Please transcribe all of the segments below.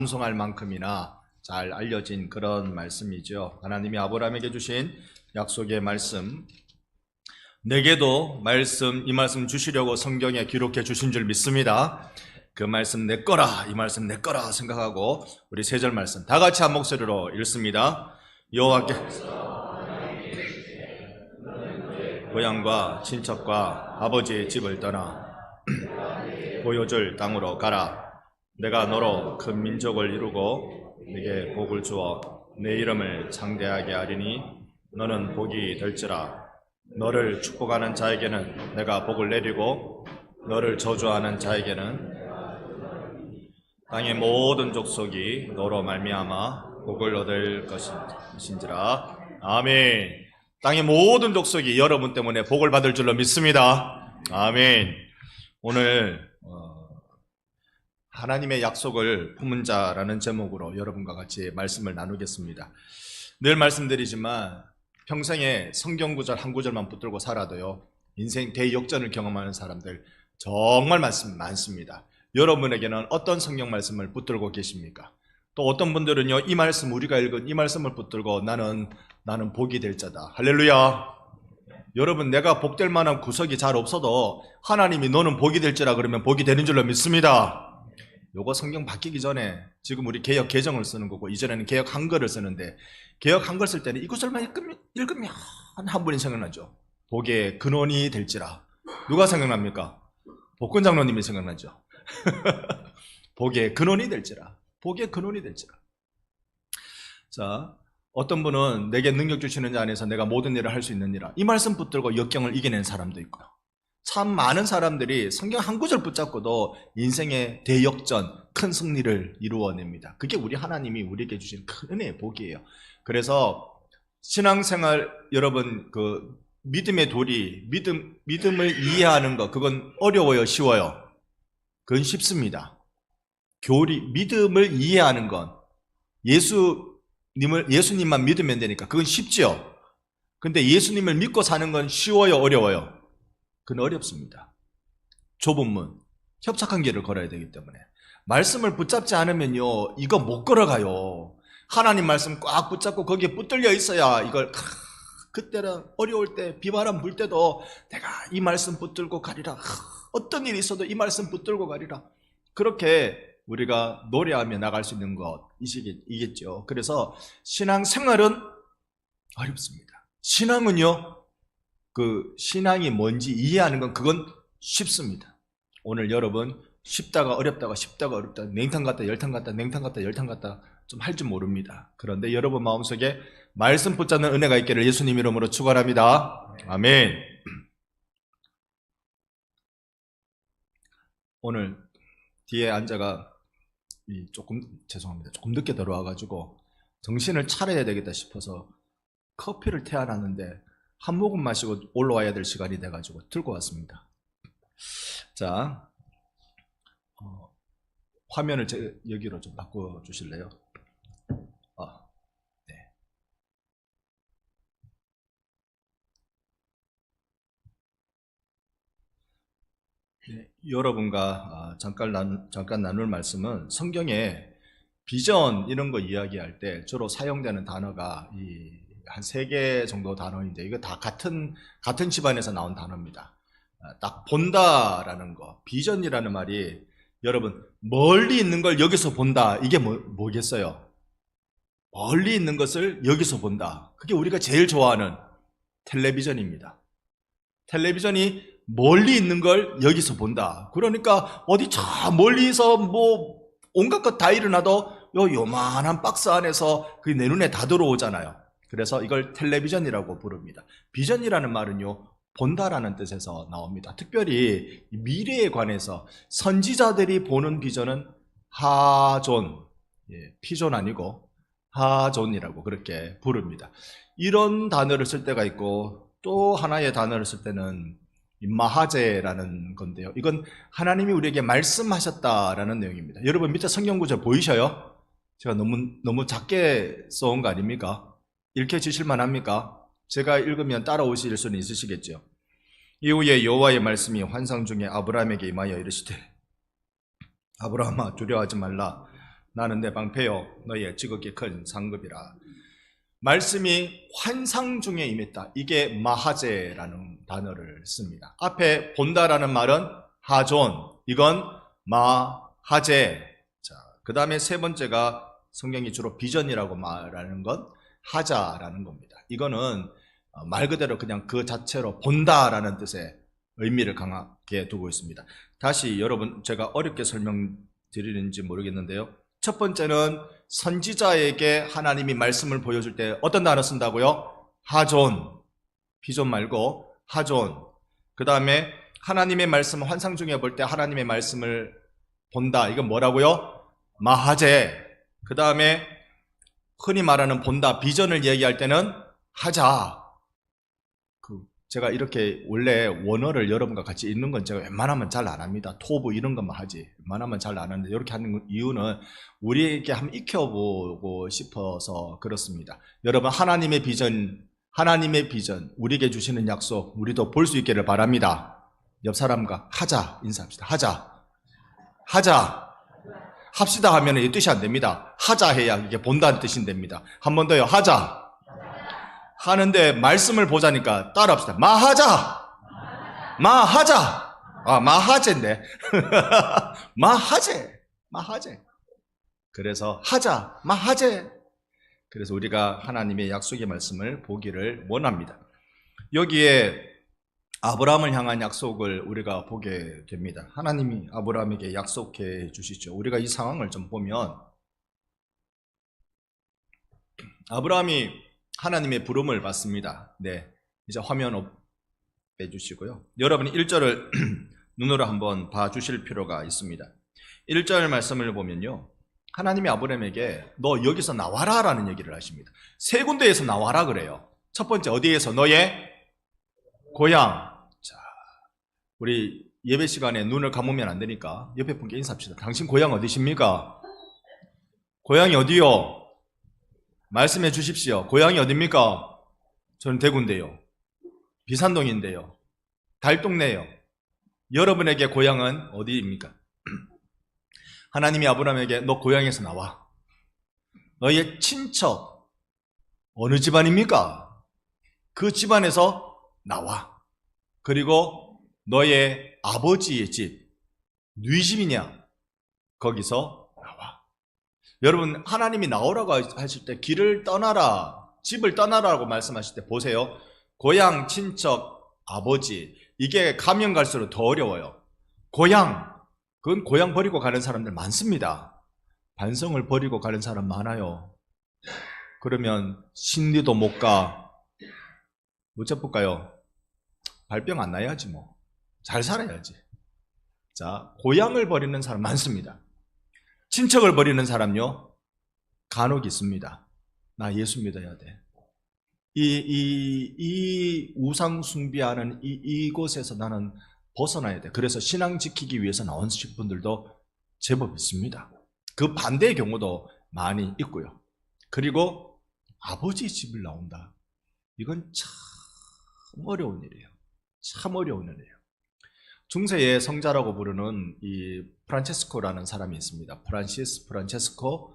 찬송할 만큼이나 잘 알려진 그런 말씀이죠. 하나님이 아브라함에게 주신 약속의 말씀, 내게도 이 말씀 주시려고 성경에 기록해 주신 줄 믿습니다. 그 말씀 내 거라, 이 말씀 내 거라 생각하고 우리 세 절 말씀 다 같이 한 목소리로 읽습니다. 여호와께 고향과 친척과 아버지의 집을 떠나 보여줄 땅으로 가라. 내가 너로 큰 민족을 이루고 네게 복을 주어 내 이름을 창대하게 하리니 너는 복이 될지라. 너를 축복하는 자에게는 내가 복을 내리고 너를 저주하는 자에게는 땅의 모든 족속이 너로 말미암아 복을 얻을 것인지라. 아멘. 땅의 모든 족속이 여러분 때문에 복을 받을 줄로 믿습니다. 아멘. 오늘 하나님의 약속을 품은 자라는 제목으로 여러분과 같이 말씀을 나누겠습니다. 늘 말씀드리지만 평생에 성경 구절 한 구절만 붙들고 살아도요, 인생 대역전을 경험하는 사람들 정말 많습니다. 여러분에게는 어떤 성경 말씀을 붙들고 계십니까? 또 어떤 분들은요, 이 말씀, 우리가 읽은 이 말씀을 붙들고 나는 복이 될 자다. 할렐루야. 여러분, 내가 복될 만한 구석이 잘 없어도 하나님이 너는 복이 될지라 그러면 복이 되는 줄로 믿습니다. 요거 성경 바뀌기 전에 지금 우리 개역 개정을 쓰는 거고, 이전에는 개역 한글을 쓰는데, 개역 한글 쓸 때는 이 구절만 읽으면 한 분이 생각나죠. 복의 근원이 될지라. 누가 생각납니까? 복권 장로님이 생각나죠. 복의 근원이 될지라. 복의 근원이 될지라. 자, 어떤 분은 내게 능력 주시는 자 안에서 내가 모든 일을 할 수 있느니라. 이 말씀 붙들고 역경을 이겨낸 사람도 있고요. 참 많은 사람들이 성경 한 구절 붙잡고도 인생의 대역전, 큰 승리를 이루어냅니다. 그게 우리 하나님이 우리에게 주신 큰 은혜의 복이에요. 그래서 신앙생활, 여러분, 그 믿음의 도리, 믿음을 이해하는 것, 그건 어려워요, 쉬워요? 그건 쉽습니다. 믿음을 이해하는 건 예수님만 믿으면 되니까 그건 쉽죠. 근데 예수님을 믿고 사는 건 쉬워요, 어려워요? 그건 어렵습니다. 좁은 문, 협착한 길을 걸어야 되기 때문에 말씀을 붙잡지 않으면요, 이거 못 걸어가요. 하나님 말씀 꽉 붙잡고 거기에 붙들려 있어야 이걸 그때는 어려울 때, 비바람 불 때도 내가 이 말씀 붙들고 가리라. 어떤 일이 있어도 이 말씀 붙들고 가리라. 그렇게 우리가 노래하며 나갈 수 있는 것이겠죠. 그래서 신앙생활은 어렵습니다. 신앙은요, 그 신앙이 뭔지 이해하는 건 그건 쉽습니다. 오늘 여러분 쉽다가 어렵다가 쉽다가 어렵다, 냉탕 같다 열탕 같다, 냉탕 같다 열탕 같다 좀 할 줄 모릅니다. 그런데 여러분 마음속에 말씀 붙잡는 은혜가 있기를 예수님 이름으로 축원합니다. 아멘. 오늘 뒤에 앉아가 조금 늦게 들어와가지고 정신을 차려야 되겠다 싶어서 커피를 태워놨는데 한 모금 마시고 올라와야 될 시간이 돼가지고 들고 왔습니다. 자, 화면을 여기로 좀 바꿔주실래요? 네. 네, 여러분과 잠깐 나눌 말씀은 성경에 비전 이런 거 이야기할 때 주로 사용되는 단어가 한 3개 정도 단어인데, 이거 다 같은 집안에서 나온 단어입니다. 딱 본다라는 거, 비전이라는 말이, 여러분 멀리 있는 걸 여기서 본다, 이게 뭐겠어요? 멀리 있는 것을 여기서 본다. 그게 우리가 제일 좋아하는 텔레비전입니다. 텔레비전이 멀리 있는 걸 여기서 본다. 그러니까 어디 저 멀리서 뭐 온갖 것 다 일어나도 요만한 박스 안에서 그게 내 눈에 다 들어오잖아요. 그래서 이걸 텔레비전이라고 부릅니다. 비전이라는 말은요, 본다라는 뜻에서 나옵니다. 특별히 미래에 관해서 선지자들이 보는 비전은 하존, 피존 아니고 하존이라고 그렇게 부릅니다. 이런 단어를 쓸 때가 있고, 또 하나의 단어를 쓸 때는 마하제라는 건데요, 이건 하나님이 우리에게 말씀하셨다라는 내용입니다. 여러분 밑에 성경 구절 보이셔요? 제가 너무 작게 써온 거 아닙니까? 읽혀지실만 합니까? 제가 읽으면 따라오실 수는 있으시겠죠. 이후에 여호와의 말씀이 환상 중에 아브라함에게 임하여 이르시되, 아브라함아 두려워하지 말라. 나는 내 방패요 너희의 지극히 큰 상급이라. 말씀이 환상 중에 임했다. 이게 마하제라는 단어를 씁니다. 앞에 본다라는 말은 하존, 이건 마하제. 자, 그 다음에 세 번째가 성경이 주로 비전이라고 말하는 건 하자라는 겁니다. 이거는 말 그대로 그냥 그 자체로 본다라는 뜻의 의미를 강하게 두고 있습니다. 다시 여러분, 제가 어렵게 설명드리는지 모르겠는데요. 첫 번째는 선지자에게 하나님이 말씀을 보여줄 때 어떤 단어 쓴다고요? 하존, 비존 말고 하존. 그 다음에 하나님의 말씀, 환상 중에 볼 때 하나님의 말씀을 본다. 이건 뭐라고요? 마하제. 그 다음에 흔히 말하는 본다, 비전을 얘기할 때는 하자. 제가 이렇게 원래 원어를 여러분과 같이 읽는 건 제가 웬만하면 잘 안 합니다. 토브 이런 것만 하지. 웬만하면 잘 안 하는데 이렇게 하는 이유는 우리에게 한번 익혀보고 싶어서 그렇습니다. 여러분, 하나님의 비전, 우리에게 주시는 약속, 우리도 볼 수 있기를 바랍니다. 옆 사람과 하자 인사합시다. 하자. 합시다 하면 이 뜻이 안 됩니다. 하자 해야 이게 본다는 뜻이 됩니다. 한 번 더요. 하자. 하는데 말씀을 보자니까 따라합시다. 마하자. 아, 마하제인데. 마하제. 그래서 하자, 마하제. 그래서 우리가 하나님의 약속의 말씀을 보기를 원합니다. 여기에 아브라함을 향한 약속을 우리가 보게 됩니다. 하나님이 아브라함에게 약속해 주시죠. 우리가 이 상황을 좀 보면 아브라함이 하나님의 부름을 받습니다. 네, 이제 화면 빼주시고요. 여러분이 1절을 눈으로 한번 봐주실 필요가 있습니다. 1절 말씀을 보면요, 하나님이 아브라함에게 너 여기서 나와라 라는 얘기를 하십니다. 세 군데에서 나와라 그래요. 첫 번째 어디에서? 너의 고향. 자, 우리 예배 시간에 눈을 감으면 안 되니까 옆에 분께 인사합시다. 당신 고향 어디십니까? 고향이 어디요? 말씀해 주십시오. 고향이 어딥니까? 저는 대구인데요. 비산동인데요. 달동네요. 여러분에게 고향은 어디입니까? 하나님이 아브라함에게 너 고향에서 나와. 너의 친척 어느 집안입니까? 그 집안에서 나와. 그리고 너의 아버지의 집, 네 집이냐? 거기서 나와. 여러분, 하나님이 나오라고 하실 때 길을 떠나라, 집을 떠나라고 말씀하실 때 보세요. 고향, 친척, 아버지, 이게 가면 갈수록 더 어려워요. 고향, 그건 고향 버리고 가는 사람들 많습니다. 반성을 버리고 가는 사람 많아요. 그러면 신리도 못 가. 어쩌볼까요? 발병 안 나야지 뭐. 잘 살아야지. 자, 고향을 버리는 사람 많습니다. 친척을 버리는 사람요, 간혹 있습니다. 나 예수 믿어야 돼. 이 우상 숭배하는 이곳에서 나는 벗어나야 돼. 그래서 신앙 지키기 위해서 나온 분들도 제법 있습니다. 그 반대의 경우도 많이 있고요. 그리고 아버지 집을 나온다. 이건 참 어려운 일이에요. 참 어려운 일이에요. 중세의 성자라고 부르는 이 프란체스코라는 사람이 있습니다. 프란체스코,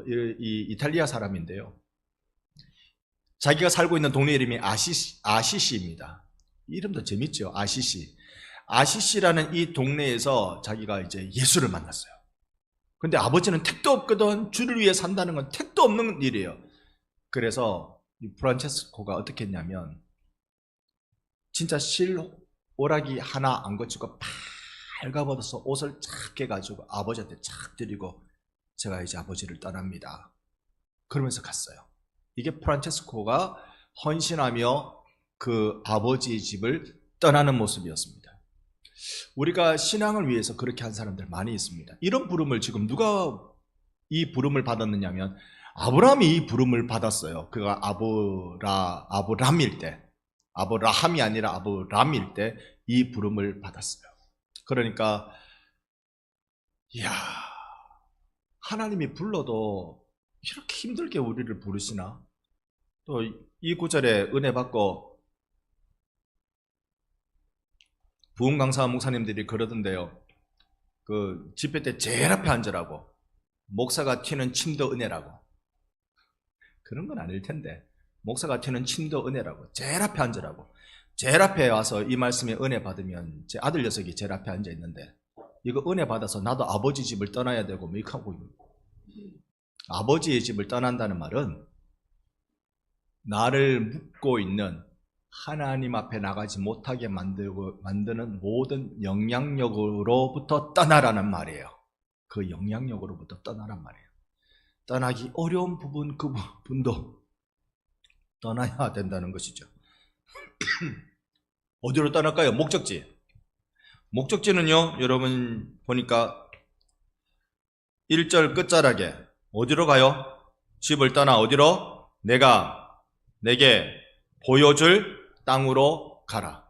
이 이탈리아 사람인데요. 자기가 살고 있는 동네 이름이 아시시입니다. 이름도 재밌죠. 아시시라는 이 동네에서 자기가 이제 예수를 만났어요. 근데 아버지는 택도 없거든. 주를 위해 산다는 건 택도 없는 일이에요. 그래서 이 프란체스코가 어떻게 했냐면 진짜 실오라기 하나 안 거치고 발가벗어서 옷을 착 깨가지고 아버지한테 착 드리고 제가 이제 아버지를 떠납니다. 그러면서 갔어요. 이게 프란체스코가 헌신하며 그 아버지의 집을 떠나는 모습이었습니다. 우리가 신앙을 위해서 그렇게 한 사람들 많이 있습니다. 이런 부름을 지금 누가 이 부름을 받았느냐면 아브라함이 이 부름을 받았어요. 그가 아브람일 때, 아브라함이 아니라 아브람일 때 이 부름을 받았어요. 그러니까 이야, 하나님이 불러도 이렇게 힘들게 우리를 부르시나? 또 이 구절에 은혜 받고 부흥 강사 목사님들이 그러던데요. 그 집회 때 제일 앞에 앉으라고. 목사가 튀는 침도 은혜라고. 그런 건 아닐 텐데 목사가 튀는 침도 은혜라고. 제일 앞에 앉으라고. 제일 앞에 와서 이 말씀에 은혜 받으면 제 아들 녀석이 제일 앞에 앉아 있는데 이거 은혜 받아서 나도 아버지 집을 떠나야 되고 뭐 이렇게 하고 아버지의 집을 떠난다는 말은 나를 묶고 있는 하나님 앞에 나가지 못하게 만드는 모든 영향력으로부터 떠나라는 말이에요. 그 영향력으로부터 떠나란 말이에요. 떠나기 어려운 부분 그 부분도 떠나야 된다는 것이죠. 어디로 떠날까요? 목적지. 목적지는요, 여러분 보니까 1절 끝자락에 어디로 가요? 집을 떠나 어디로? 내가 내게 보여줄 땅으로 가라.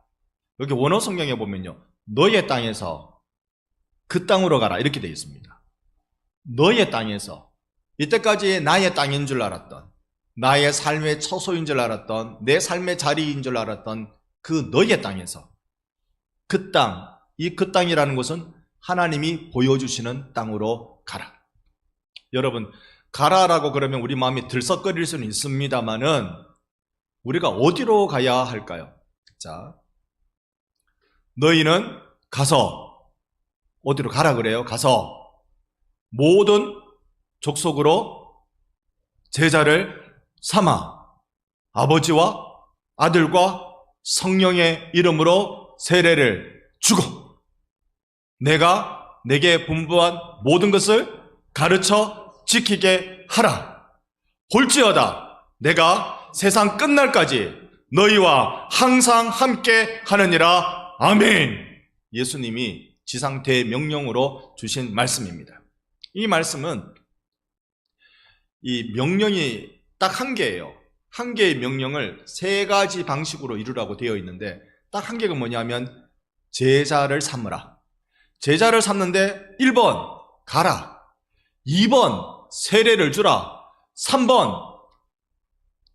여기 원어 성경에 보면요, 너의 땅에서 그 땅으로 가라 이렇게 되어 있습니다. 너의 땅에서, 이때까지 나의 땅인 줄 알았던, 나의 삶의 처소인 줄 알았던, 내 삶의 자리인 줄 알았던 그 너의 땅에서, 그 땅, 그 땅이라는 것은 하나님이 보여주시는 땅으로 가라. 여러분, 가라라고 그러면 우리 마음이 들썩거릴 수는 있습니다만은 우리가 어디로 가야 할까요? 자, 너희는 가서, 어디로 가라 그래요? 가서 모든 족속으로 제자를 삼아 아버지와 아들과 성령의 이름으로 세례를 주고 내가 내게 분부한 모든 것을 가르쳐 지키게 하라. 볼지어다 내가 세상 끝날까지 너희와 항상 함께 하느니라. 아멘. 예수님이 지상 대명령으로 주신 말씀입니다. 이 말씀은 이 명령이 딱 한 개예요. 한 개의 명령을 세 가지 방식으로 이루라고 되어 있는데 딱 한 개가 뭐냐면 제자를 삼으라. 제자를 삼는데 1번 가라, 2번 세례를 주라, 3번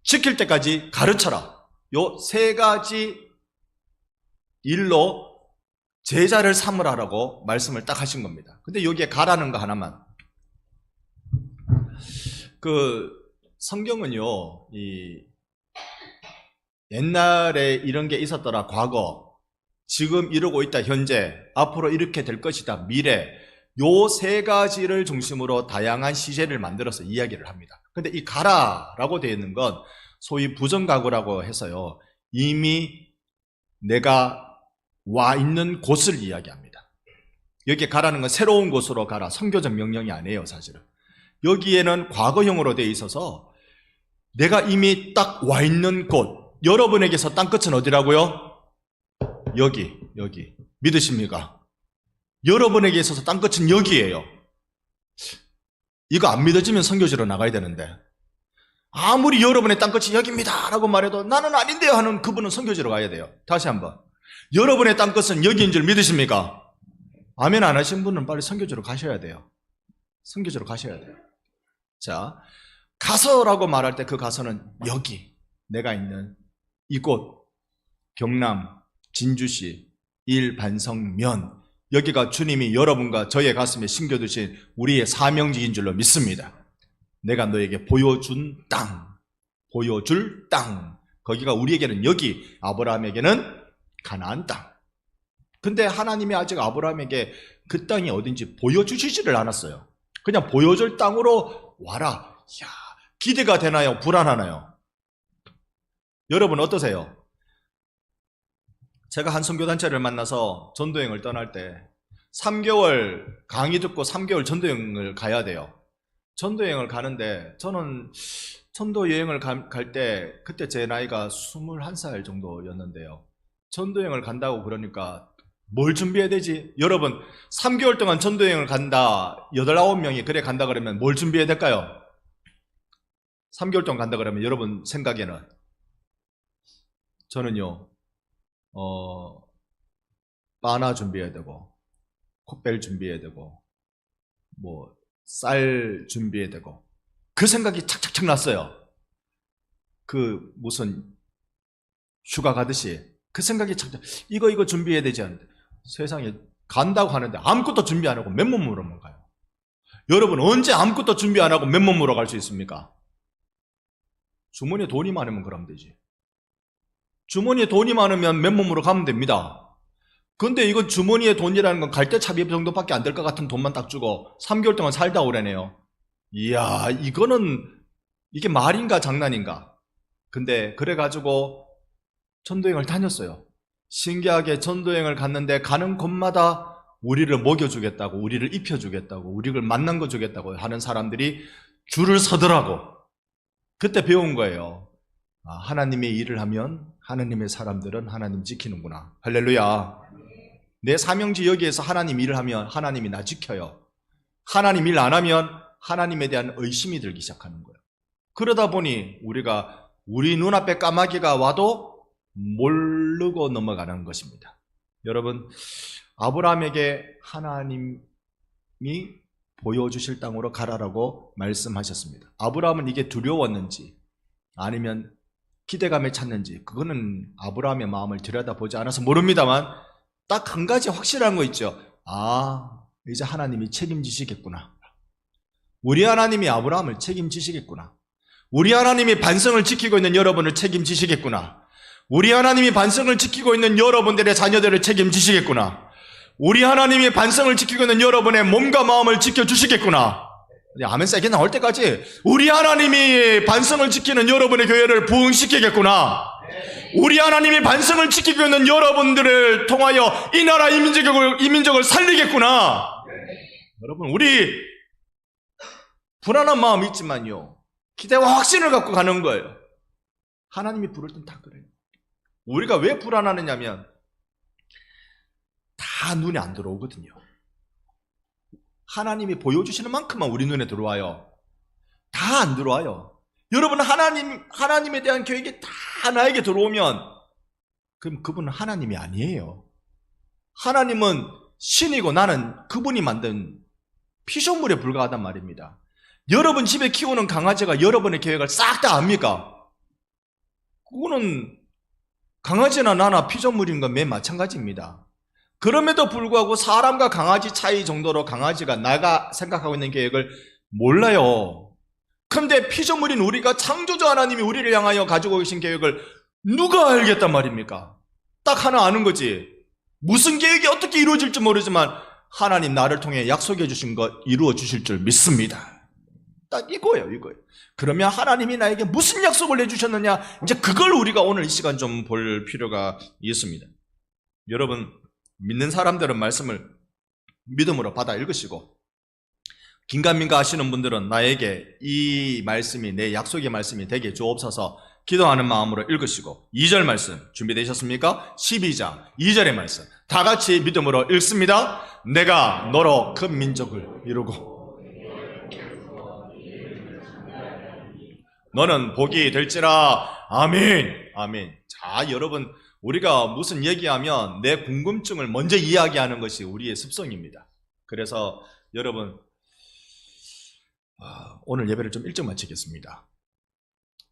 지킬 때까지 가르쳐라. 요 세 가지 일로 제자를 삼으라라고 말씀을 딱 하신 겁니다. 근데 여기에 가라는 거 하나만. 성경은요, 옛날에 이런 게 있었더라, 과거, 지금 이러고 있다, 현재, 앞으로 이렇게 될 것이다, 미래, 요 세 가지를 중심으로 다양한 시제를 만들어서 이야기를 합니다. 근데 이 가라라고 되어 있는 건 소위 부정가구라고 해서요, 이미 내가 와 있는 곳을 이야기합니다. 여기에 가라는 건 새로운 곳으로 가라, 선교적 명령이 아니에요, 사실은. 여기에는 과거형으로 되어 있어서 내가 이미 딱 와 있는 곳, 여러분에게서 땅끝은 어디라고요? 여기. 믿으십니까? 여러분에게 있어서 땅끝은 여기예요. 이거 안 믿어지면 선교지로 나가야 되는데, 아무리 여러분의 땅끝이 여기입니다 라고 말해도 나는 아닌데요 하는 그분은 선교지로 가야 돼요. 다시 한번, 여러분의 땅끝은 여기인 줄 믿으십니까? 아멘 안 하신 분은 빨리 선교지로 가셔야 돼요. 선교지로 가셔야 돼요. 자, 가서라고 말할 때 그 가서는 여기, 내가 있는 이곳, 경남 진주시 일반성면, 여기가 주님이 여러분과 저의 가슴에 심겨두신 우리의 사명지인 줄로 믿습니다. 내가 너에게 보여준 땅, 보여줄 땅, 거기가 우리에게는 여기, 아브라함에게는 가나안 땅. 근데 하나님이 아직 아브라함에게 그 땅이 어딘지 보여주시지를 않았어요. 그냥 보여줄 땅으로 와라. 이야, 기대가 되나요? 불안하나요? 여러분 어떠세요? 제가 한 선교단체를 만나서 전도여행을 떠날 때 3개월 강의 듣고 3개월 전도여행을 가야 돼요. 전도여행을 가는데 저는 전도여행을 갈 때 그때 제 나이가 21살 정도였는데요. 전도여행을 간다고 그러니까 뭘 준비해야 되지? 여러분 3개월 동안 전도여행을 간다, 8, 9명이 그래 간다 그러면 뭘 준비해야 될까요? 3개월 동안 간다 그러면 여러분 생각에는, 저는요 바나 준비해야 되고, 콧벨 준비해야 되고, 뭐 쌀 준비해야 되고, 그 생각이 착착착 났어요. 그 무슨 휴가 가듯이 그 생각이 착착, 이거 준비해야 되지 않는데, 세상에 간다고 하는데 아무것도 준비 안 하고 맨몸으로만 가요. 여러분 언제 아무것도 준비 안 하고 맨몸으로 갈 수 있습니까? 주머니에 돈이 많으면 그러면 되지. 주머니에 돈이 많으면 맨몸으로 가면 됩니다. 근데 이건 주머니에 돈이라는 건 갈대차비 정도밖에 안 될 것 같은 돈만 딱 주고 3개월 동안 살다 오래네요. 이야, 이게 말인가 장난인가? 근데 그래가지고 전도여행을 다녔어요. 신기하게 전도여행을 갔는데 가는 곳마다 우리를 먹여주겠다고, 우리를 입혀주겠다고, 우리를 만난 거 주겠다고 하는 사람들이 줄을 서더라고. 그때 배운 거예요. 아, 하나님의 일을 하면 하나님의 사람들은 하나님 지키는구나. 할렐루야. 내 사명지 여기에서 하나님 일을 하면 하나님이 나 지켜요. 하나님 일 안 하면 하나님에 대한 의심이 들기 시작하는 거예요. 그러다 보니 우리가 우리 눈앞에 까마귀가 와도 모르고 넘어가는 것입니다. 여러분, 아브라함에게 하나님이 보여주실 땅으로 가라라고 말씀하셨습니다. 아브라함은 이게 두려웠는지 아니면 기대감에 찼는지 그거는 아브라함의 마음을 들여다보지 않아서 모릅니다만 딱 한 가지 확실한 거 있죠. 아, 이제 하나님이 책임지시겠구나. 우리 하나님이 아브라함을 책임지시겠구나. 우리 하나님이 반성을 지키고 있는 여러분을 책임지시겠구나. 우리 하나님이 반성을 지키고 있는 여러분들의 자녀들을 책임지시겠구나. 우리 하나님이 반성을 지키고 있는 여러분의 몸과 마음을 지켜주시겠구나. 아멘 세게 나올 때까지 우리 하나님이 반성을 지키는 여러분의 교회를 부흥시키겠구나. 우리 하나님이 반성을 지키고 있는 여러분들을 통하여 이 나라 이민족을 살리겠구나. 여러분, 우리 불안한 마음이 있지만요, 기대와 확신을 갖고 가는 거예요. 하나님이 부를 땐 다 그래요. 우리가 왜 불안하느냐면 다 눈에 안 들어오거든요. 하나님이 보여주시는 만큼만 우리 눈에 들어와요. 다 안 들어와요. 여러분, 하나님에 대한 계획이 다 나에게 들어오면 그럼 그분은 하나님이 아니에요. 하나님은 신이고 나는 그분이 만든 피조물에 불과하단 말입니다. 여러분 집에 키우는 강아지가 여러분의 계획을 싹 다 압니까? 그거는 강아지나 나나 피조물인 건 맨 마찬가지입니다. 그럼에도 불구하고 사람과 강아지 차이 정도로 강아지가 나가 생각하고 있는 계획을 몰라요. 그런데 피조물인 우리가 창조주 하나님이 우리를 향하여 가지고 계신 계획을 누가 알겠단 말입니까? 딱 하나 아는 거지. 무슨 계획이 어떻게 이루어질지 모르지만 하나님 나를 통해 약속해 주신 것 이루어 주실 줄 믿습니다. 딱 이거예요. 그러면 하나님이 나에게 무슨 약속을 해주셨느냐, 이제 그걸 우리가 오늘 이 시간 좀 볼 필요가 있습니다. 여러분, 믿는 사람들은 말씀을 믿음으로 받아 읽으시고, 긴가민가 하시는 분들은 나에게 이 말씀이 내 약속의 말씀이 되게 주옵소서 기도하는 마음으로 읽으시고, 2절 말씀 준비되셨습니까? 12장 2절의 말씀 다 같이 믿음으로 읽습니다. 내가 너로 큰 민족을 이루고 너는 복이 될지라. 아멘. 아멘. 자, 여러분, 우리가 무슨 얘기하면 내 궁금증을 먼저 이야기하는 것이 우리의 습성입니다. 그래서 여러분, 오늘 예배를 좀 일찍 마치겠습니다.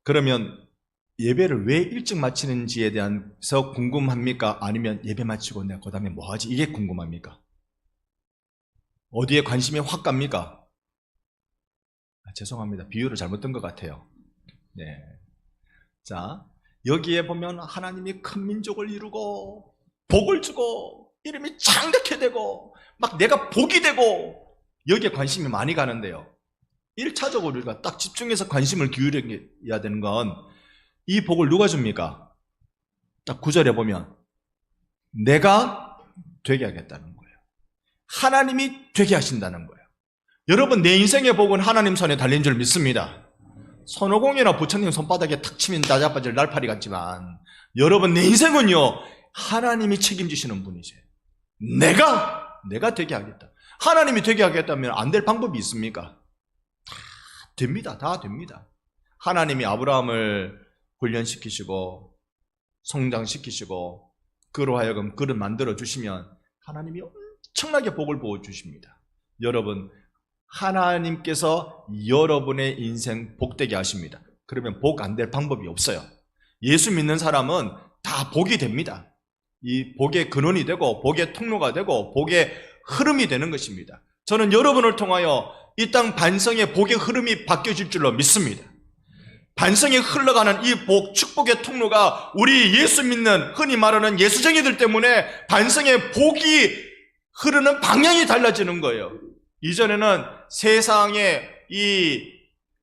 그러면 예배를 왜 일찍 마치는지에 대해서 궁금합니까? 아니면 예배 마치고 내가 그 다음에 뭐 하지? 이게 궁금합니까? 어디에 관심이 확 갑니까? 죄송합니다. 비유를 잘못된 것 같아요. 네. 자, 여기에 보면 하나님이 큰 민족을 이루고 복을 주고 이름이 창대케 되고 막 내가 복이 되고 여기에 관심이 많이 가는데요, 1차적으로 우리가 딱 집중해서 관심을 기울여야 되는 건 이 복을 누가 줍니까? 딱 9절에 보면 내가 되게 하겠다는 거예요. 하나님이 되게 하신다는 거예요. 여러분, 내 인생의 복은 하나님 손에 달린 줄 믿습니다. 손오공이나 부처님 손바닥에 탁 치면 나자빠질 날파리 같지만 여러분, 내 인생은요 하나님이 책임지시는 분이세요. 내가 되게 하겠다. 하나님이 되게 하겠다면 안 될 방법이 있습니까? 다 됩니다. 하나님이 아브라함을 훈련시키시고 성장시키시고 그로 하여금 그를 만들어 주시면 하나님이 엄청나게 복을 부어주십니다. 여러분, 하나님께서 여러분의 인생 복되게 하십니다. 그러면 복 안 될 방법이 없어요. 예수 믿는 사람은 다 복이 됩니다. 이 복의 근원이 되고 복의 통로가 되고 복의 흐름이 되는 것입니다. 저는 여러분을 통하여 이 땅 반성의 복의 흐름이 바뀌어질 줄로 믿습니다. 반성이 흘러가는 이 복, 축복의 통로가 우리 예수 믿는 흔히 말하는 예수쟁이들 때문에 반성의 복이 흐르는 방향이 달라지는 거예요. 이전에는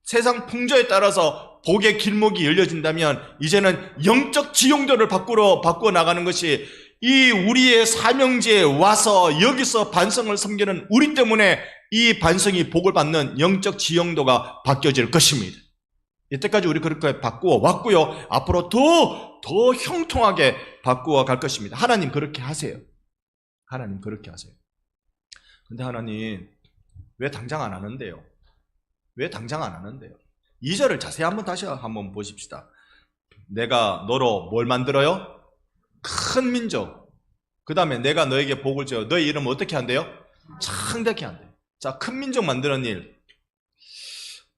세상 풍조에 따라서 복의 길목이 열려진다면 이제는 영적 지용도를 바꾸어 나가는 것이 이 우리의 사명지에 와서 여기서 반성을 섬기는 우리 때문에 이 반성이 복을 받는 영적 지용도가 바뀌어질 것입니다. 이때까지 우리 그렇게 바꾸어 왔고요. 앞으로 더 형통하게 바꾸어 갈 것입니다. 하나님 그렇게 하세요. 하나님 그렇게 하세요. 근데 하나님 왜 당장 안 하는데요? 왜 당장 안 하는데요? 2절을 자세히 다시 한번 보십시다. 내가 너로 뭘 만들어요? 큰 민족. 그 다음에 내가 너에게 복을 줘요. 너의 이름을 어떻게 한대요? 창대케 한대요. 자, 큰 민족 만드는 일.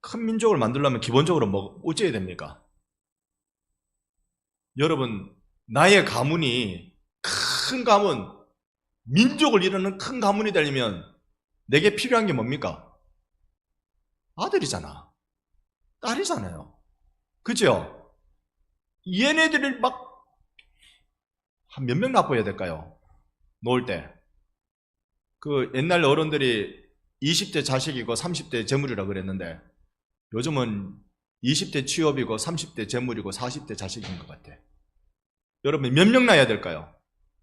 큰 민족을 만들려면 기본적으로 어찌해야 됩니까? 여러분, 나의 가문이 큰 가문, 민족을 이루는 큰 가문이 되려면 내게 필요한 게 뭡니까? 아들이잖아. 딸이잖아요. 그죠? 얘네들을 한 몇 명 납부해야 될까요? 놓을 때. 옛날 어른들이 20대 자식이고 30대 재물이라고 그랬는데 요즘은 20대 취업이고 30대 재물이고 40대 자식인 것 같아. 여러분 몇 명 낳아야 될까요?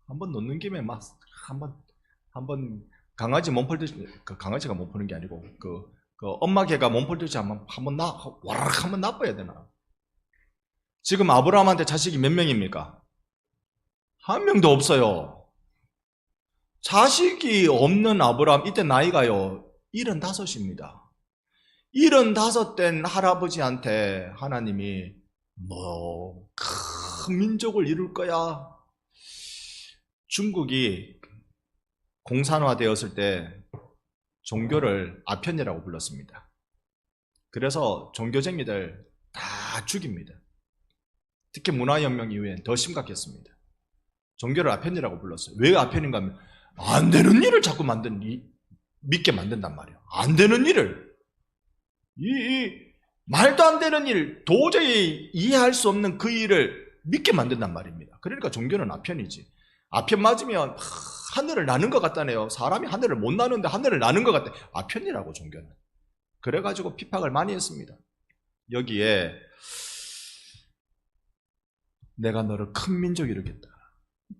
한번 놓는 김에 한번 강아지 몸풀 듯이, 강아지가 몸푸는 게 아니고 엄마 개가 몸풀 듯이 와라락 한번 납어야 되나? 지금 아브라함한테 자식이 몇 명입니까? 한 명도 없어요. 자식이 없는 아브라함, 이때 나이가요 75입니다. 75된 할아버지한테 하나님이 큰 민족을 이룰 거야. 중국이 공산화되었을 때 종교를 아편이라고 불렀습니다. 그래서 종교쟁이들 다 죽입니다. 특히 문화혁명 이후엔 더 심각했습니다. 종교를 아편이라고 불렀어요. 왜 아편인가 하면 안 되는 일을 자꾸 믿게 만든단 말이에요. 안 되는 일을. 말도 안 되는 일, 도저히 이해할 수 없는 그 일을 믿게 만든단 말입니다. 그러니까 종교는 아편이지. 아편 맞으면 하늘을 나는 것 같다네요. 사람이 하늘을 못 나는데 하늘을 나는 것 같다. 아편이라고 종교는. 그래가지고 핍박을 많이 했습니다. 여기에 내가 너를 큰 민족이 이루겠다.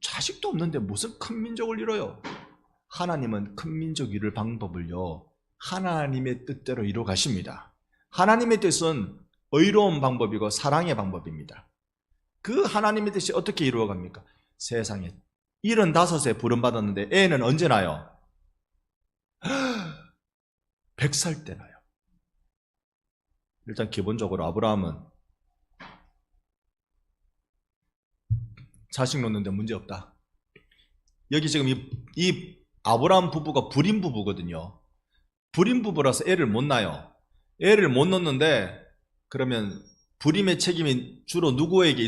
자식도 없는데 무슨 큰 민족을 이뤄요? 하나님은 큰 민족 이룰 방법을요 하나님의 뜻대로 이루어 가십니다. 하나님의 뜻은 의로운 방법이고 사랑의 방법입니다. 그 하나님의 뜻이 어떻게 이루어 갑니까? 세상에 75세 부름받았는데 애는 언제 나요? 100살 때 나요. 일단 기본적으로 아브라함은 자식 놓는데 문제없다. 여기 지금 이 아브라함 부부가 불임 부부거든요. 불임 부부라서 애를 못 낳아요. 애를 못 낳는데 그러면 불임의 책임이 주로 누구에게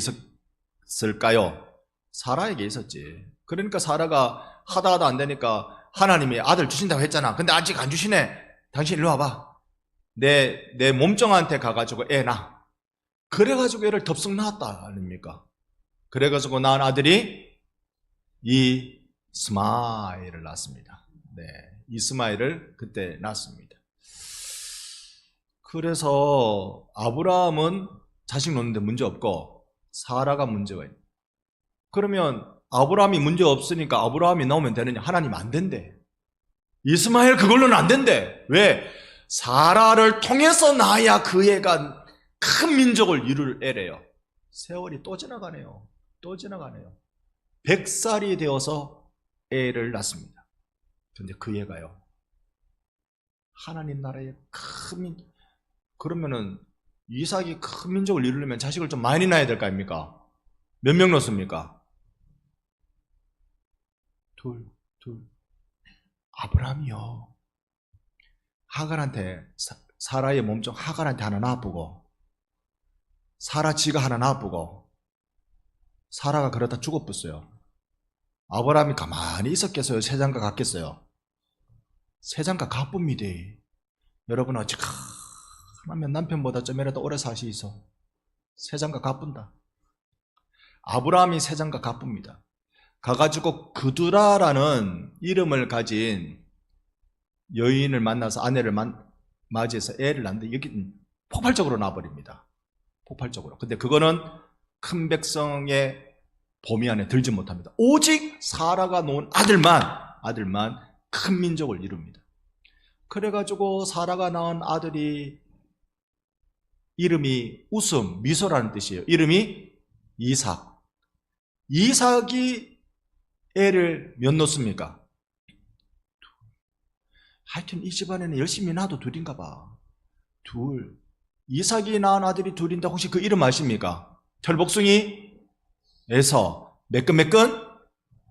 있었을까요? 사라에게 있었지. 그러니까 사라가 하다 안 되니까 하나님이 아들 주신다고 했잖아. 근데 아직 안 주시네. 당신 일로 와봐. 내 몸종한테 가가지고 애 낳아. 그래가지고 애를 덥석 낳았다 아닙니까? 그래가지고 낳은 아들이 이스마엘을 낳습니다. 네, 이스마엘을 그때 낳습니다. 그래서 아브라함은 자식 놓는데 문제 없고 사라가 문제가 있는. 그러면 아브라함이 문제 없으니까 아브라함이 나오면 되느냐? 하나님 안 된대. 이스마엘 그걸로는 안 된대. 왜? 사라를 통해서 낳아야 그 애가 큰 민족을 이룰 애래요. 세월이 또 지나가네요. 또 지나가네요. 100살이 되어서 애를 낳습니다. 그런데 그 애가요 하나님 나라의 큰 민족. 그러면은 이삭이 큰 민족을 이루려면 자식을 좀 많이 낳아야 될 거 아닙니까? 몇 명 낳습니까? 둘. 아브라함이요 하갈한테 사라의 몸종 하갈한테 하나 낳아보고 사라 지가 하나 낳아보고 사라가 그러다 죽어버렸어요. 아브라함이 가만히 있었겠어요? 세상과 같겠어요? 세상과 가쁩니다. 여러분 어찌 하면 남편보다 좀이라도 오래 사시이소. 세장가 가뿐다. 아브라함이 세장가 가쁩니다. 가가지고 그두라라는 이름을 가진 여인을 만나서 아내를 맞이해서 애를 낳는데 여기 폭발적으로 나버립니다. 폭발적으로. 근데 그거는 큰 백성의 범위 안에 들지 못합니다. 오직 사라가 놓은 아들만 큰 민족을 이룹니다. 그래가지고 사라가 낳은 아들이 이름이 웃음, 미소라는 뜻이에요. 이름이 이삭. 이삭이 애를 몇 놓습니까? 하여튼 이 집안에는 열심히 낳아도 둘인가 봐. 둘. 이삭이 낳은 아들이 둘인데 혹시 그 이름 아십니까? 털복숭이 에서, 매끈매끈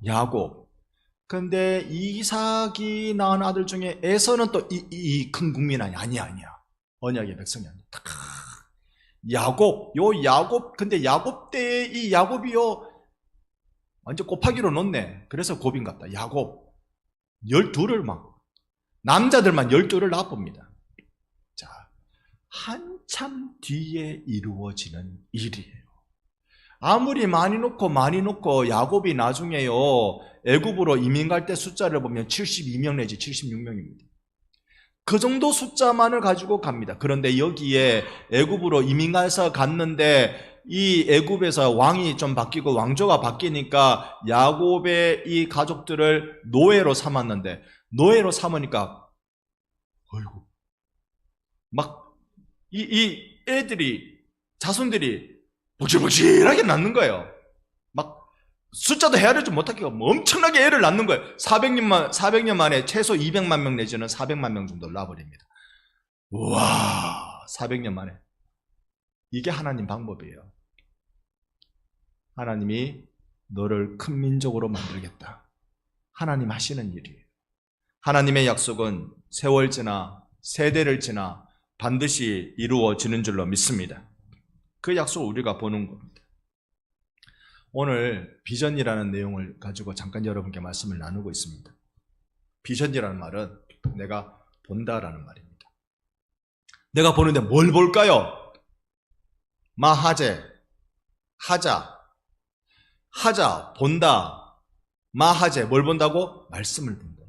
야곱. 근데 이삭이 낳은 아들 중에 에서는 또 이 큰 국민 아니야. 언약의 백성이 아니야. 야곱. 근데 야곱 때 이 야곱이요 완전 곱하기로 놓네. 그래서 곱인갑다. 야곱 12를 남자들만 12를 낳아봅니다. 자, 한참 뒤에 이루어지는 일이에요. 아무리 많이 놓고 야곱이 나중에요 애굽으로 이민 갈 때 숫자를 보면 72명 내지 76명입니다. 그 정도 숫자만을 가지고 갑니다. 그런데 여기에 애굽으로 이민 가서 갔는데 이 애굽에서 왕이 좀 바뀌고 왕조가 바뀌니까 야곱의 이 가족들을 노예로 삼았는데 노예로 삼으니까 어이구 막 이 애들이 자손들이 복실복실하게 낳는 거예요. 막 숫자도 헤아리지 못하게 엄청나게 애를 낳는 거예요. 400년 만에 최소 200만 명 내지는 400만 명 정도 낳아버립니다. 우와, 400년 만에. 이게 하나님 방법이에요. 하나님이 너를 큰 민족으로 만들겠다. 하나님 하시는 일이에요. 하나님의 약속은 세월 지나 세대를 지나 반드시 이루어지는 줄로 믿습니다. 그 약속을 우리가 보는 겁니다. 오늘 비전이라는 내용을 가지고 잠깐 여러분께 말씀을 나누고 있습니다. 비전이라는 말은 내가 본다라는 말입니다. 내가 보는데 뭘 볼까요? 마하제, 하자, 본다, 마하제, 뭘 본다고? 말씀을 본다.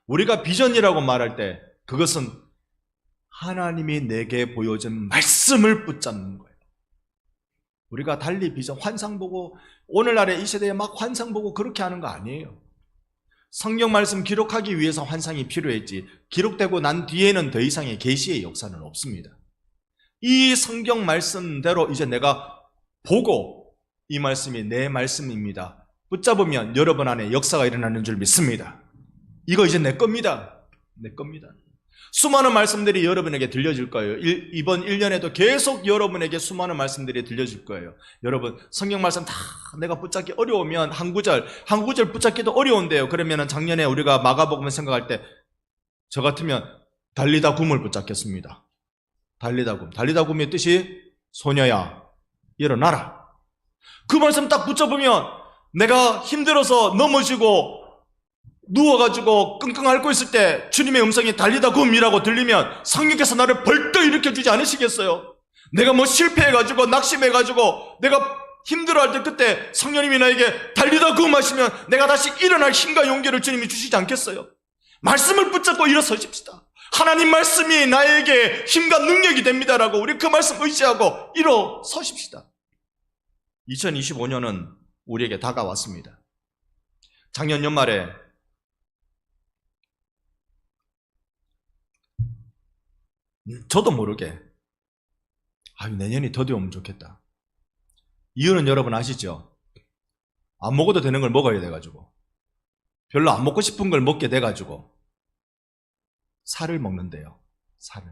우리가 비전이라고 말할 때 그것은 하나님이 내게 보여준 말씀을 붙잡는 거예요. 우리가 달리 비전, 환상 보고 오늘날의 이 시대에 막 환상 보고 그렇게 하는 거 아니에요. 성경 말씀 기록하기 위해서 환상이 필요했지 기록되고 난 뒤에는 더 이상의 계시의 역사는 없습니다. 이 성경 말씀대로 이제 내가 보고 이 말씀이 내 말씀입니다. 붙잡으면 여러분 안에 역사가 일어나는 줄 믿습니다. 이거 이제 내 겁니다. 내 겁니다. 수많은 말씀들이 여러분에게 들려질 거예요. 이번 1년에도 계속 여러분에게 수많은 말씀들이 들려질 거예요. 여러분 성경 말씀 다 내가 붙잡기 어려우면 한 구절 붙잡기도 어려운데요. 그러면 작년에 우리가 마가복음을 생각할 때 저 같으면 달리다 굼을 붙잡겠습니다. 달리다 굼의 뜻이 소녀야 일어나라. 그 말씀 딱 붙잡으면 내가 힘들어서 넘어지고 누워가지고 끙끙 앓고 있을 때 주님의 음성이 달리다 굼이라고 들리면 성령께서 나를 벌떡 일으켜주지 않으시겠어요? 내가 뭐 실패해가지고 낙심해가지고 내가 힘들어할 때 그때 성령님이 나에게 달리다 굼 하시면 내가 다시 일어날 힘과 용기를 주님이 주시지 않겠어요? 말씀을 붙잡고 일어서십시다. 하나님 말씀이 나에게 힘과 능력이 됩니다라고 우리 그 말씀 의지하고 일어서십시다. 2025년은 우리에게 다가왔습니다. 작년 연말에 저도 모르게 내년이 더디 오면 좋겠다. 이유는 여러분 아시죠? 안 먹어도 되는 걸 먹어야 돼가지고 별로 안 먹고 싶은 걸 먹게 돼가지고 살을 먹는데요. 살을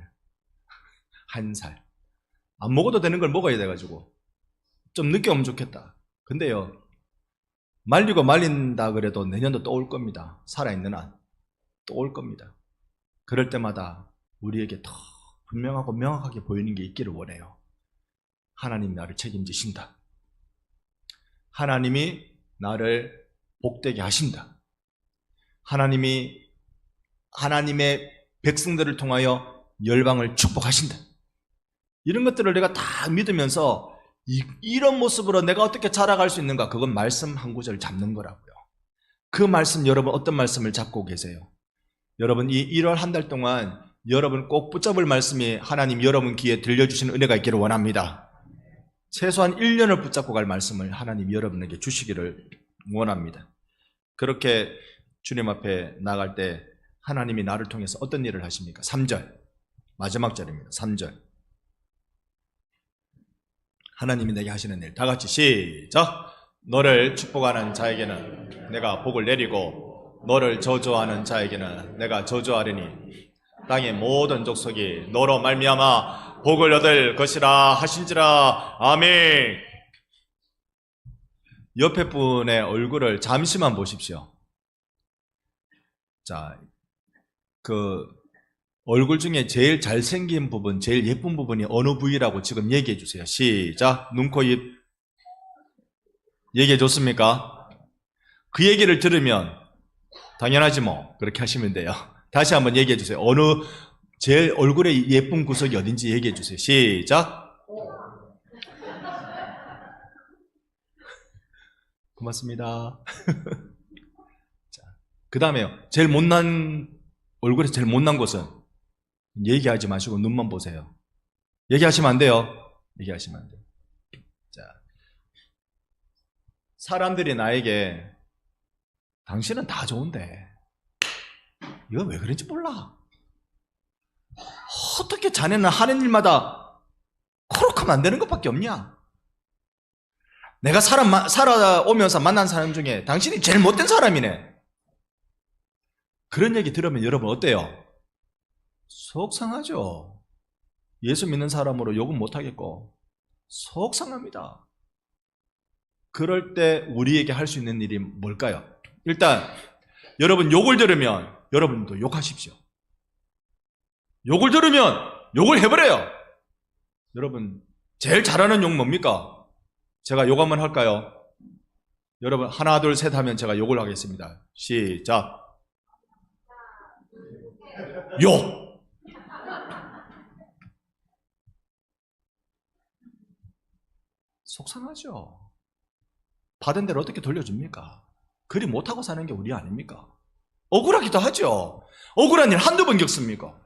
한 살 안 먹어도 되는 걸 먹어야 돼가지고 좀 늦게 오면 좋겠다. 근데요 말리고 말린다 그래도 내년도 또 올 겁니다. 살아있는 한 또 올 겁니다. 그럴 때마다 우리에게 더 분명하고 명확하게 보이는 게 있기를 원해요. 하나님 나를 책임지신다. 하나님이 나를 복되게 하신다. 하나님의 백성들을 통하여 열방을 축복하신다. 이런 것들을 내가 다 믿으면서 이런 모습으로 내가 어떻게 자라갈 수 있는가? 그건 말씀 한 구절 잡는 거라고요. 그 말씀, 여러분 어떤 말씀을 잡고 계세요? 여러분 이 1월 한 달 동안 여러분 꼭 붙잡을 말씀이 하나님 여러분 귀에 들려주시는 은혜가 있기를 원합니다. 최소한 1년을 붙잡고 갈 말씀을 하나님 여러분에게 주시기를 원합니다. 그렇게 주님 앞에 나갈 때 하나님이 나를 통해서 어떤 일을 하십니까? 3절, 마지막 절입니다. 3절. 하나님이 내게 하시는 일, 다 같이 시작! 너를 축복하는 자에게는 내가 복을 내리고 너를 저주하는 자에게는 내가 저주하리니 땅의 모든 족속이 너로 말미암아 복을 얻을 것이라 하신지라. 아멘. 옆에 분의 얼굴을 잠시만 보십시오. 자, 그 얼굴 중에 제일 잘생긴 부분, 제일 예쁜 부분이 어느 부위라고 지금 얘기해 주세요. 시작. 눈, 코, 입. 얘기해 줬습니까? 그 얘기를 들으면 당연하지 뭐 그렇게 하시면 돼요. 다시 한번 얘기해 주세요. 어느 제일 얼굴의 예쁜 구석이 어딘지 얘기해 주세요. 시작. 고맙습니다. 자, 그 다음에요. 제일 못난 얼굴에서 제일 못난 곳은 얘기하지 마시고 눈만 보세요. 얘기하시면 안 돼요. 얘기하시면 안 돼요. 자, 사람들이 나에게 당신은 다 좋은데 이거 왜 그런지 몰라. 어떻게 자네는 하는 일마다 그렇게 하면 안 되는 것밖에 없냐? 내가 살아오면서 만난 사람 중에 당신이 제일 못된 사람이네. 그런 얘기 들으면 여러분 어때요? 속상하죠. 예수 믿는 사람으로 욕은 못하겠고 속상합니다. 그럴 때 우리에게 할 수 있는 일이 뭘까요? 일단 여러분 욕을 들으면 여러분도 욕하십시오. 욕을 들으면 욕을 해버려요. 여러분 제일 잘하는 욕 뭡니까? 제가 욕 한번 할까요? 여러분 하나 둘 셋 하면 제가 욕을 하겠습니다. 시작. 욕. 속상하죠. 받은 대로 어떻게 돌려줍니까? 그리 못하고 사는 게 우리 아닙니까? 억울하기도 하죠. 억울한 일 한두 번 겪습니까?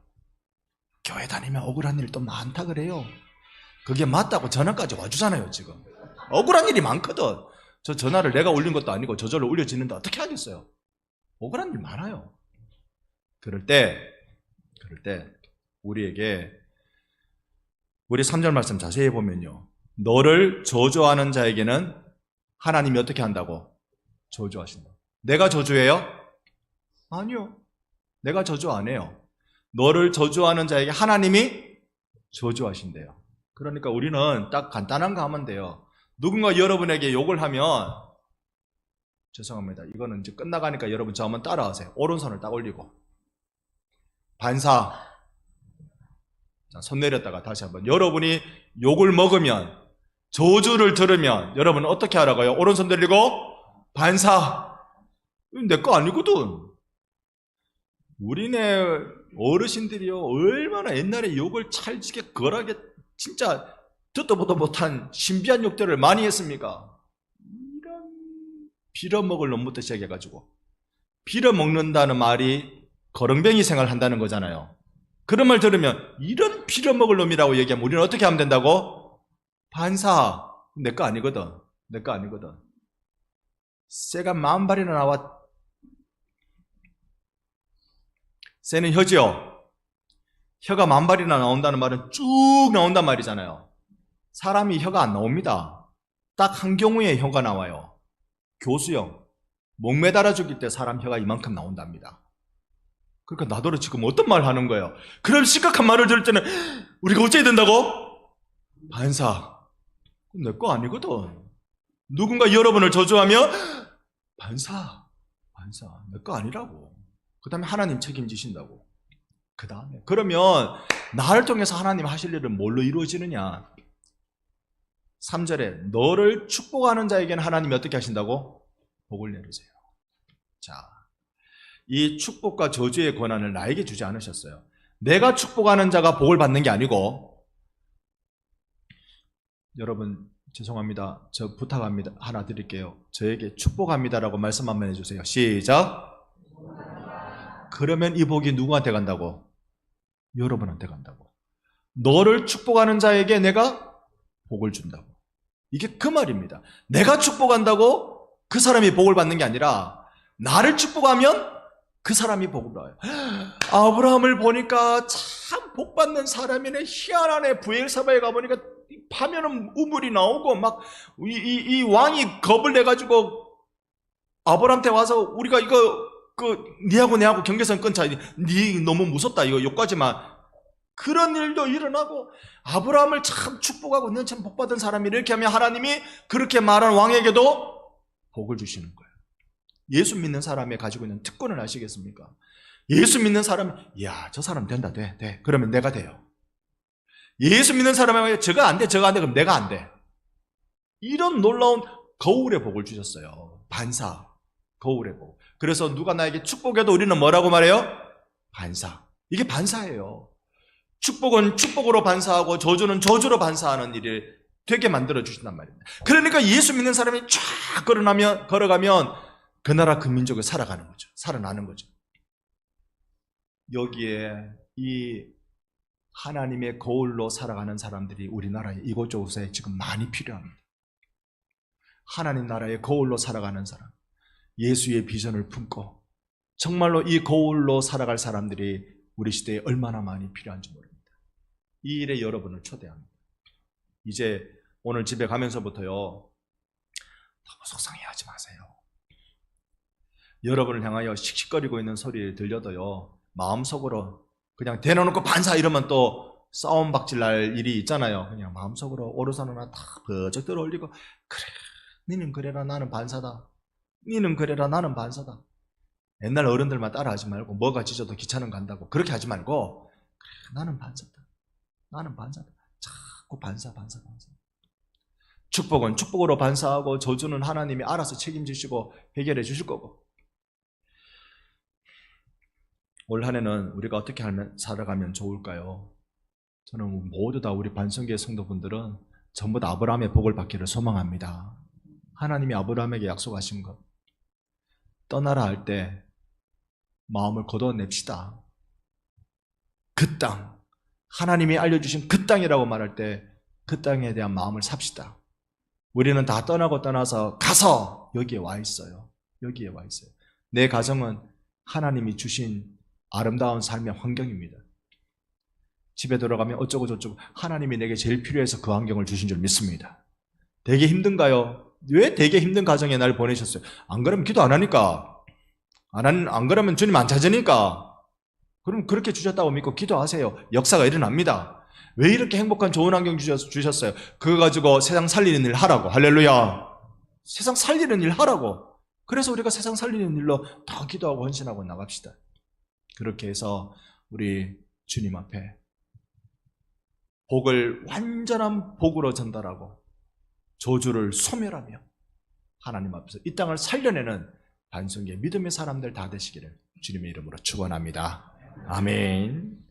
교회 다니면 억울한 일 또 많다 그래요. 그게 맞다고 전화까지 와주잖아요. 지금 억울한 일이 많거든. 저 전화를 내가 올린 것도 아니고 저절로 올려지는데 어떻게 하겠어요? 억울한 일 많아요. 그럴 때 우리에게 우리 3절 말씀 자세히 보면요, 너를 저주하는 자에게는 하나님이 어떻게 한다고? 저주하신다. 내가 저주해요? 아니요. 내가 저주 안 해요. 너를 저주하는 자에게 하나님이 저주하신대요. 그러니까 우리는 딱 간단한 거 하면 돼요. 누군가 여러분에게 욕을 하면 죄송합니다. 이거는 이제 끝나가니까 여러분 저 한번 따라하세요. 오른손을 딱 올리고 반사. 자, 손 내렸다가 다시 한번. 여러분이 욕을 먹으면, 저주를 들으면 여러분 어떻게 하라고요? 오른손 들리고 반사. 내 거 아니거든. 우리네 어르신들이요 얼마나 옛날에 욕을 찰지게 거라게 진짜 듣도 보도 못한 신비한 욕들을 많이 했습니까? 이런 빌어먹을 놈부터 시작해가지고, 빌어먹는다는 말이 거렁뱅이 생활한다는 거잖아요. 그런 말 들으면 이런 빌어먹을 놈이라고 얘기하면 우리는 어떻게 하면 된다고? 반사. 내 거 아니거든. 내 거 아니거든. 새가 10,000발이나 나와. 새는 혀지요. 혀가 10,000발이나 나온다는 말은 쭉 나온단 말이잖아요. 사람이 혀가 안 나옵니다. 딱 한 경우에 혀가 나와요. 교수형. 목 매달아 죽일 때 사람 혀가 이만큼 나온답니다. 그러니까 나더러 지금 어떤 말 하는 거예요? 그런 심각한 말을 들을 때는 우리가 어째야 된다고? 반사. 내 거 아니거든. 누군가 여러분을 저주하며 반사. 내 거 아니라고. 그 다음에 하나님 책임지신다고. 그 다음에 그러면 나를 통해서 하나님 하실 일은 뭘로 이루어지느냐? 3절에 너를 축복하는 자에게는 하나님이 어떻게 하신다고? 복을 내리세요. 자, 이 축복과 저주의 권한을 나에게 주지 않으셨어요. 내가 축복하는 자가 복을 받는 게 아니고, 여러분 죄송합니다. 저 부탁합니다. 하나 드릴게요. 저에게 축복합니다라고 말씀 한번 해주세요. 시작. 그러면 이 복이 누구한테 간다고? 여러분한테 간다고. 너를 축복하는 자에게 내가 복을 준다고. 이게 그 말입니다. 내가 축복한다고 그 사람이 복을 받는 게 아니라 나를 축복하면 그 사람이 복을 받아요. 아브라함을 보니까 참 복받는 사람이네. 희한하네. 부엘사바에 가보니까 파면은 우물이 나오고 막 이 왕이 겁을 내가지고 아브라함한테 와서 우리가 이거 니하고 내하고 경계선 끊자. 니 너무 무섭다. 이거 욕하지 마. 그런 일도 일어나고 아브라함을 참 축복하고 넌 참 복받은 사람이 이렇게 하면 하나님이 그렇게 말한 왕에게도 복을 주시는 거예요. 예수 믿는 사람이 가지고 있는 특권을 아시겠습니까? 예수 믿는 사람이 야, 저 사람 된다. 돼. 그러면 내가 돼요. 예수 믿는 사람에게 저거 안 돼. 그럼 내가 안 돼. 이런 놀라운 거울의 복을 주셨어요. 반사. 거울의 복. 그래서 누가 나에게 축복해도 우리는 뭐라고 말해요? 반사. 이게 반사예요. 축복은 축복으로 반사하고 저주는 저주로 반사하는 일을 되게 만들어 주신단 말입니다. 그러니까 예수 믿는 사람이 쫙 걸어가면 그 나라 그 민족을 살아가는 거죠. 살아나는 거죠. 여기에 이 하나님의 거울로 살아가는 사람들이 우리나라에 이곳저곳에 지금 많이 필요합니다. 하나님 나라의 거울로 살아가는 사람, 예수의 비전을 품고 정말로 이 거울로 살아갈 사람들이 우리 시대에 얼마나 많이 필요한지 모릅니다. 이 일에 여러분을 초대합니다. 이제 오늘 집에 가면서부터요, 너무 속상해하지 마세요. 여러분을 향하여 씩씩거리고 있는 소리 들려도요, 마음속으로 그냥 대놓고 반사 이러면 또 싸움 박질 날 일이 있잖아요. 그냥 마음속으로 오르산 하나 탁 버쩍 들어올리고, 그래, 니는 그래라 나는 반사다. 니는 그래라 나는 반사다. 옛날 어른들만 따라하지 말고 뭐가 짖어도 기차는 간다고 그렇게 하지 말고, 그래, 나는 반사다. 나는 반사다. 자꾸 반사. 축복은 축복으로 반사하고 저주는 하나님이 알아서 책임지시고 해결해 주실 거고. 올 한 해는 우리가 어떻게 살아가면 좋을까요? 저는 모두 다 우리 반성교회 성도분들은 전부 다 아브라함의 복을 받기를 소망합니다. 하나님이 아브라함에게 약속하신 것, 떠나라 할 때 마음을 걷어냅시다. 그 땅, 하나님이 알려주신 그 땅이라고 말할 때 그 땅에 대한 마음을 삽시다. 우리는 다 떠나서 가서 여기에 와 있어요. 여기에 와 있어요. 내 가정은 하나님이 주신 아름다운 삶의 환경입니다. 집에 들어가면 어쩌고 저쩌고 하나님이 내게 제일 필요해서 그 환경을 주신 줄 믿습니다. 되게 힘든가요? 왜 되게 힘든 가정에 날 보내셨어요? 안 그러면 기도 안 하니까. 안 그러면 주님 안 찾으니까. 그럼 그렇게 주셨다고 믿고 기도하세요. 역사가 일어납니다. 왜 이렇게 행복한 좋은 환경 주셨어요? 그거 가지고 세상 살리는 일 하라고. 할렐루야. 세상 살리는 일 하라고. 그래서 우리가 세상 살리는 일로 더 기도하고 헌신하고 나갑시다. 그렇게 해서 우리 주님 앞에 복을 완전한 복으로 전달하고 저주를 소멸하며 하나님 앞에서 이 땅을 살려내는 반성의 믿음의 사람들 다 되시기를 주님의 이름으로 축원합니다. 아멘.